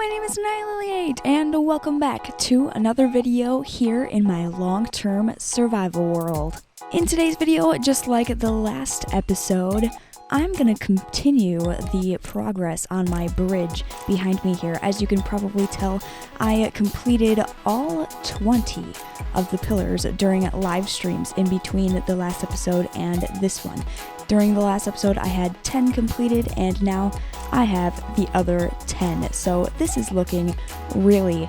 my name is Nihililiate, and welcome back to another video here in my long-term survival world. In today's video, just like the last episode, I'm gonna continue the progress on my bridge behind me here. As you can probably tell, I completed all 20 of the pillars during live streams in between the last episode and this one. During the last episode, I had 10 completed, and now I have the other 10. So this is looking really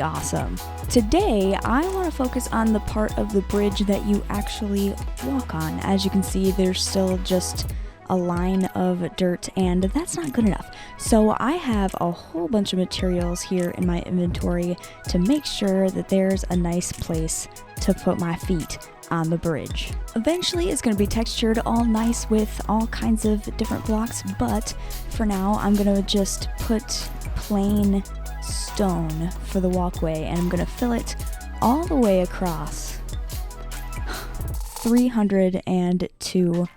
awesome. Today, I want to focus on the part of the bridge that you actually walk on. As you can see, there's still just a line of dirt, and that's not good enough. So I have a whole bunch of materials here in my inventory to make sure that there's a nice place to put my feet on the bridge. Eventually it's going to be textured all nice with all kinds of different blocks, but for now I'm going to just put plain stone for the walkway, and I'm going to fill it all the way across. 302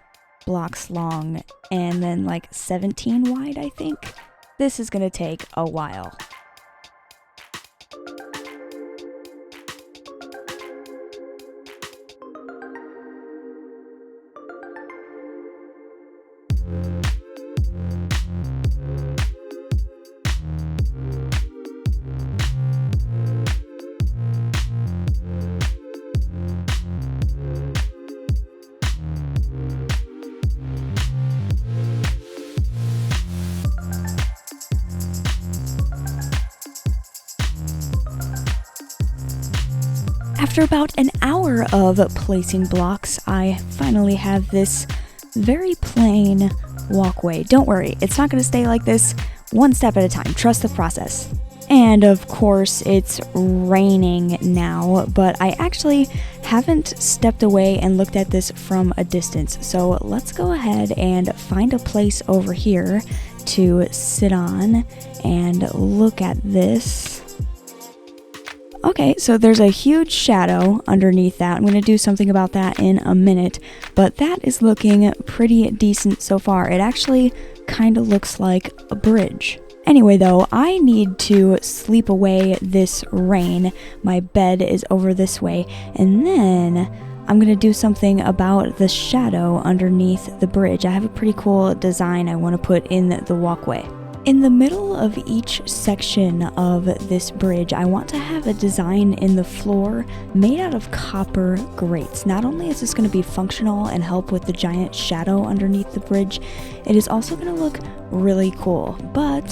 blocks long and then like 17 wide, I think. This is going to take a while. After about an hour of placing blocks, I finally have this very plain walkway. Don't worry, it's not going to stay like this, one step at a time. Trust the process. And of course, it's raining now, but I actually haven't stepped away and looked at this from a distance. So let's go ahead and find a place over here to sit on and look at this. Okay, so there's a huge shadow underneath that. I'm going to do something about that in a minute, but that is looking pretty decent so far. It actually kind of looks like a bridge. Anyway though, I need to sleep away this rain. My bed is over this way, and then I'm going to do something about the shadow underneath the bridge. I have a pretty cool design I want to put in the walkway. In the middle of each section of this bridge, I want to have a design in the floor made out of copper grates. Not only is this going to be functional and help with the giant shadow underneath the bridge, it is also going to look really cool. But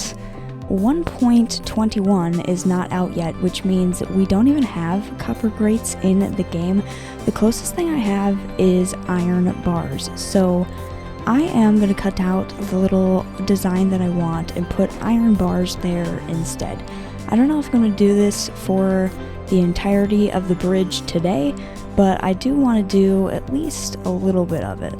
1.21 is not out yet, which means we don't even have copper grates in the game. The closest thing I have is iron bars. So I am going to cut out the little design that I want and put iron bars there instead. I don't know if I'm going to do this for the entirety of the bridge today, but I do want to do at least a little bit of it.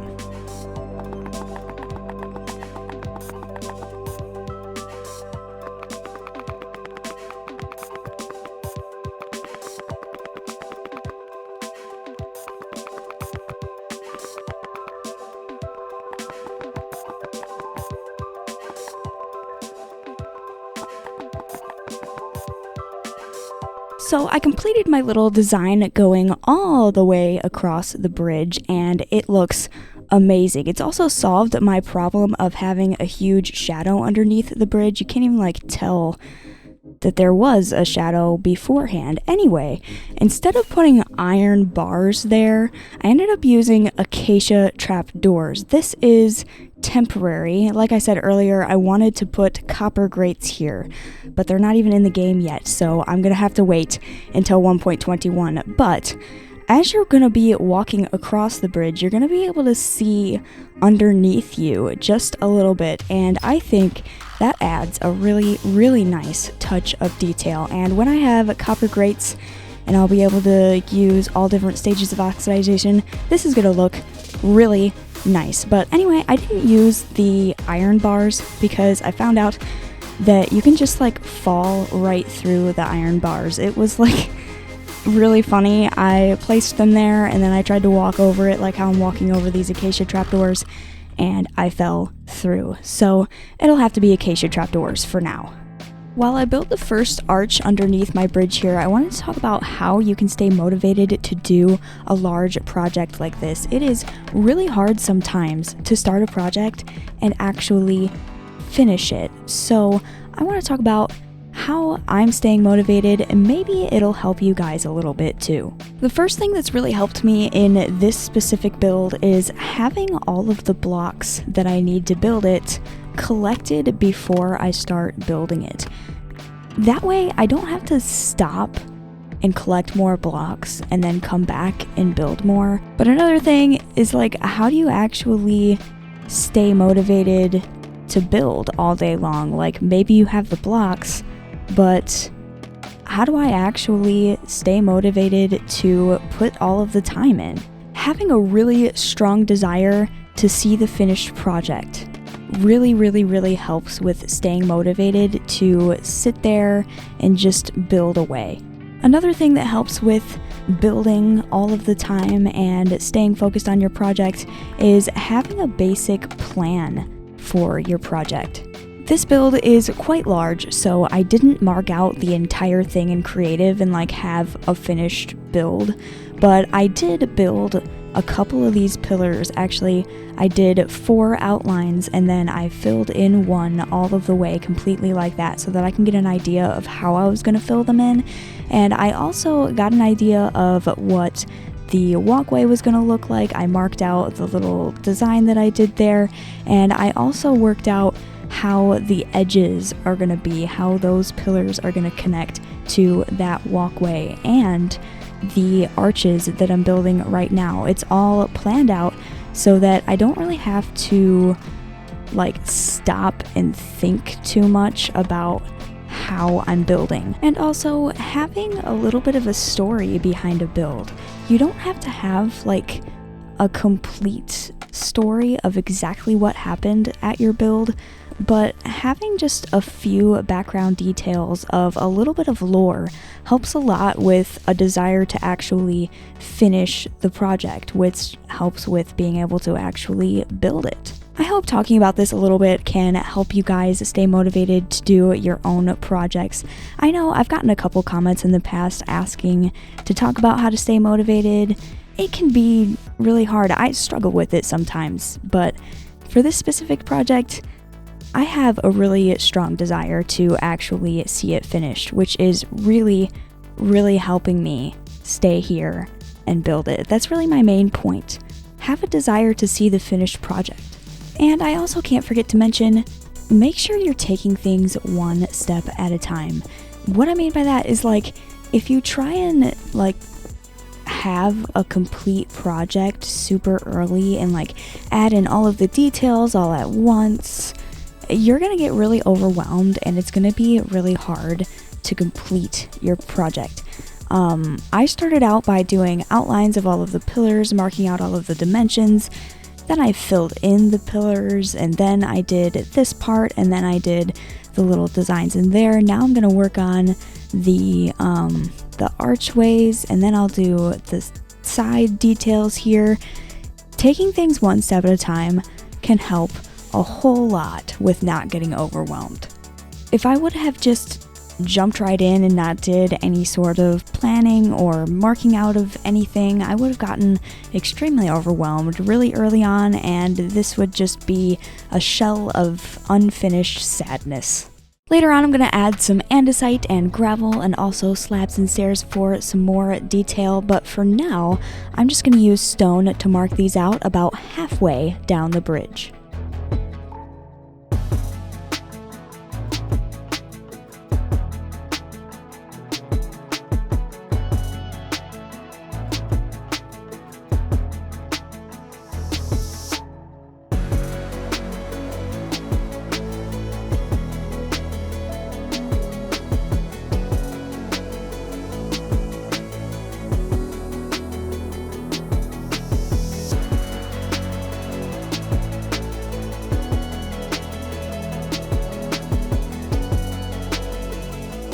So I completed my little design going all the way across the bridge, and it looks amazing. It's also solved my problem of having a huge shadow underneath the bridge. You can't even tell that there was a shadow beforehand. Anyway, instead of putting iron bars there, I ended up using acacia trapdoors. This is temporary. Like I said earlier, I wanted to put copper grates here, but they're not even in the game yet, so I'm gonna have to wait until 1.21. But as you're gonna be walking across the bridge, you're gonna be able to see underneath you just a little bit, and I think that adds a really nice touch of detail. And when I have copper grates and I'll be able to use all different stages of oxidization, this is gonna look really nice. But anyway, I didn't use the iron bars because I found out that you can just fall right through the iron bars. It was really funny. I placed them there and then I tried to walk over it like how I'm walking over these acacia trapdoors, and I fell through. So it'll have to be acacia trapdoors for now. While I built the first arch underneath my bridge here, I wanted to talk about how you can stay motivated to do a large project like this. It is really hard sometimes to start a project and actually finish it. So I want to talk about how I'm staying motivated, and maybe it'll help you guys a little bit too. The first thing that's really helped me in this specific build is having all of the blocks that I need to build it collected before I start building it. That way I don't have to stop and collect more blocks and then come back and build more. But another thing is, like, how do you actually stay motivated to build all day long? Like, maybe you have the blocks, but how do I actually stay motivated to put all of the time in? Having a really strong desire to see the finished project really helps with staying motivated to sit there and just build away. Another thing that helps with building all of the time and staying focused on your project is having a basic plan for your project. This build is quite large, so I didn't mark out the entire thing in creative and like have a finished build, but I did build a couple of these pillars. Actually, I did 4 outlines and then I filled in one all of the way completely like that so that I can get an idea of how I was going to fill them in. And I also got an idea of what the walkway was going to look like. I marked out the little design that I did there, and I also worked out how the edges are going to be, how those pillars are going to connect to that walkway and the arches that I'm building right now. It's all planned out so that I don't really have to like stop and think too much about how I'm building. And also having a little bit of a story behind a build. You don't have to have like a complete story of exactly what happened at your build, but having just a few background details of a little bit of lore helps a lot with a desire to actually finish the project, which helps with being able to actually build it. I hope talking about this a little bit can help you guys stay motivated to do your own projects. I know I've gotten a couple comments in the past asking to talk about how to stay motivated. It can be really hard. I struggle with it sometimes, but for this specific project, I have a really strong desire to actually see it finished, which is really helping me stay here and build it. That's really my main point. Have a desire to see the finished project. And I also can't forget to mention, make sure you're taking things one step at a time. What I mean by that is, like, if you try and like have a complete project super early and like add in all of the details all at once, you're gonna get really overwhelmed and it's gonna be really hard to complete your project. I started out by doing outlines of all of the pillars, marking out all of the dimensions. Then I filled in the pillars, and then I did this part, and then I did the little designs in there. Now I'm gonna work on the archways, and then I'll do the side details here. Taking things one step at a time can help a whole lot with not getting overwhelmed. If I would have just jumped right in and not did any sort of planning or marking out of anything, I would have gotten extremely overwhelmed really early on, and this would just be a shell of unfinished sadness. Later on, I'm going to add some andesite and gravel and also slabs and stairs for some more detail, but for now, I'm just going to use stone to mark these out about halfway down the bridge.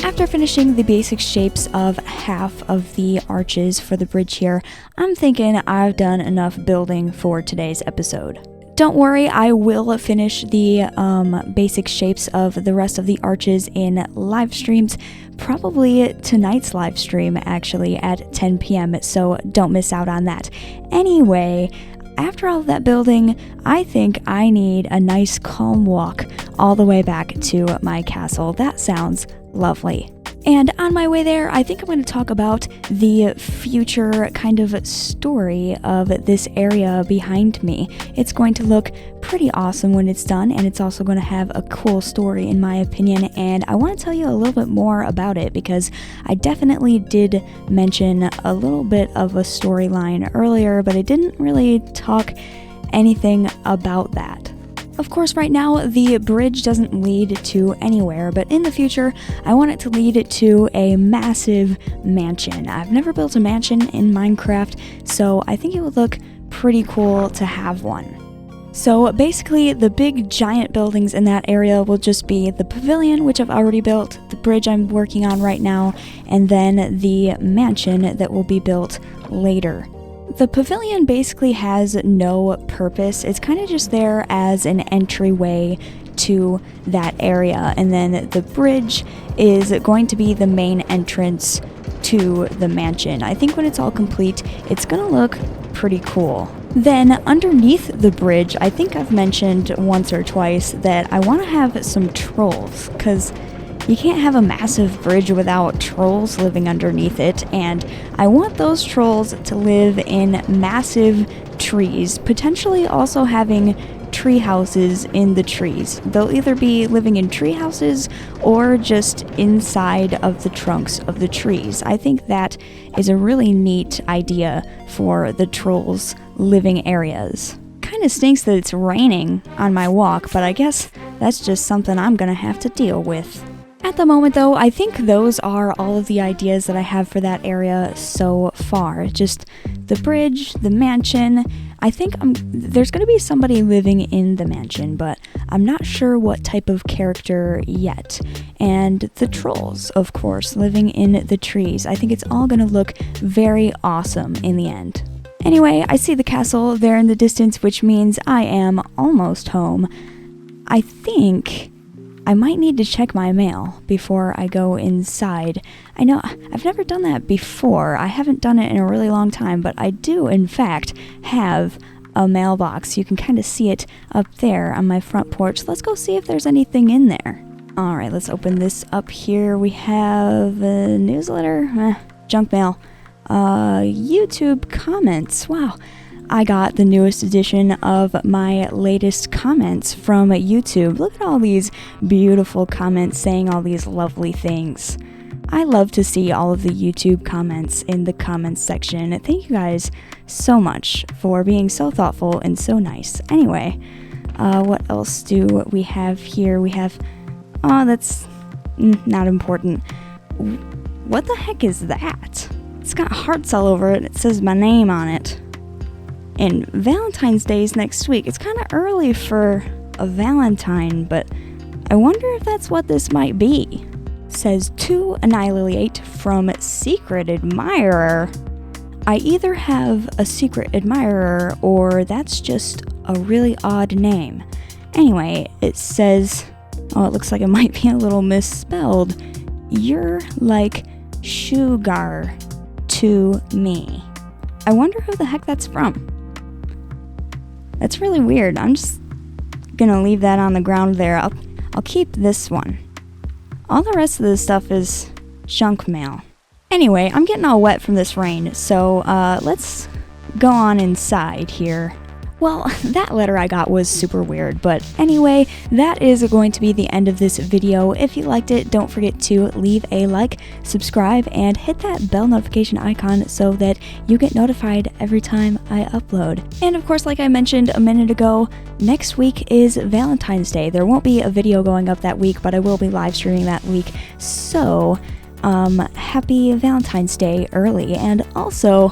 After finishing the basic shapes of half of the arches for the bridge here, I'm thinking I've done enough building for today's episode. Don't worry, I will finish the basic shapes of the rest of the arches in live streams, probably tonight's live stream actually at 10 p.m, so don't miss out on that. Anyway, after all of that building, I think I need a nice calm walk all the way back to my castle. That sounds lovely. And on my way there, I think I'm going to talk about the future kind of story of this area behind me. It's going to look pretty awesome when it's done, and it's also going to have a cool story in my opinion, and I want to tell you a little bit more about it because I definitely did mention a little bit of a storyline earlier, but I didn't really talk anything about that. Of course, right now, the bridge doesn't lead to anywhere, but in the future, I want it to lead to a massive mansion. I've never built a mansion in Minecraft, so I think it would look pretty cool to have one. So basically, the big giant buildings in that area will just be the pavilion, which I've already built, the bridge I'm working on right now, and then the mansion that will be built later. The pavilion basically has no purpose. It's kind of just there as an entryway to that area, and then the bridge is going to be the main entrance to the mansion. I think when it's all complete, it's gonna look pretty cool. Then underneath the bridge, I think I've mentioned once or twice that I want to have some trolls, because you can't have a massive bridge without trolls living underneath it, and I want those trolls to live in massive trees, potentially also having tree houses in the trees. They'll either be living in tree houses or just inside of the trunks of the trees. I think that is a really neat idea for the trolls' living areas. Kinda stinks that it's raining on my walk, but I guess that's just something I'm gonna have to deal with. At the moment though, I think those are all of the ideas that I have for that area so far. Just the bridge, the mansion. I think there's going to be somebody living in the mansion, but I'm not sure what type of character yet. And the trolls, of course, living in the trees. I think it's all going to look very awesome in the end. Anyway, I see the castle there in the distance, which means I am almost home. I think I might need to check my mail before I go inside. I know I've never done that before. I haven't done it in a really long time, but I do, in fact, have a mailbox. You can kind of see it up there on my front porch. Let's go see if there's anything in there. All right, let's open this up here. We have a newsletter, junk mail, YouTube comments. Wow. I got the newest edition of my latest comments from YouTube. Look at all these beautiful comments saying all these lovely things. I love to see all of the YouTube comments in the comments section. Thank you guys so much for being so thoughtful and so nice. Anyway, what else do we have here? We have, that's not important. What the heck is that? It's got hearts all over it. It says my name on it. And Valentine's Day is next week. It's kind of early for a Valentine, but I wonder if that's what this might be. Says to Annihilate from Secret Admirer. I either have a secret admirer or that's just a really odd name. Anyway, it says, it looks like it might be a little misspelled. You're like sugar to me. I wonder who the heck that's from. That's really weird. I'm just gonna leave that on the ground there. I'll keep this one. All the rest of this stuff is junk mail. Anyway, I'm getting all wet from this rain, so let's go on inside here. Well, that letter I got was super weird, but anyway, that is going to be the end of this video. If you liked it, don't forget to leave a like, subscribe, and hit that bell notification icon so that you get notified every time I upload. And of course, like I mentioned a minute ago, next week is Valentine's Day. There won't be a video going up that week, but I will be live streaming that week. So, happy Valentine's Day early. And also,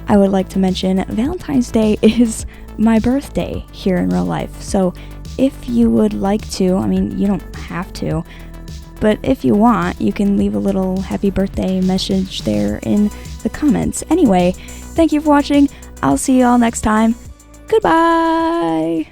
I would like to mention Valentine's Day is my birthday here in real life. So if you would like to, I mean, you don't have to, but if you want, you can leave a little happy birthday message there in the comments. Anyway, thank you for watching. I'll see you all next time. Goodbye!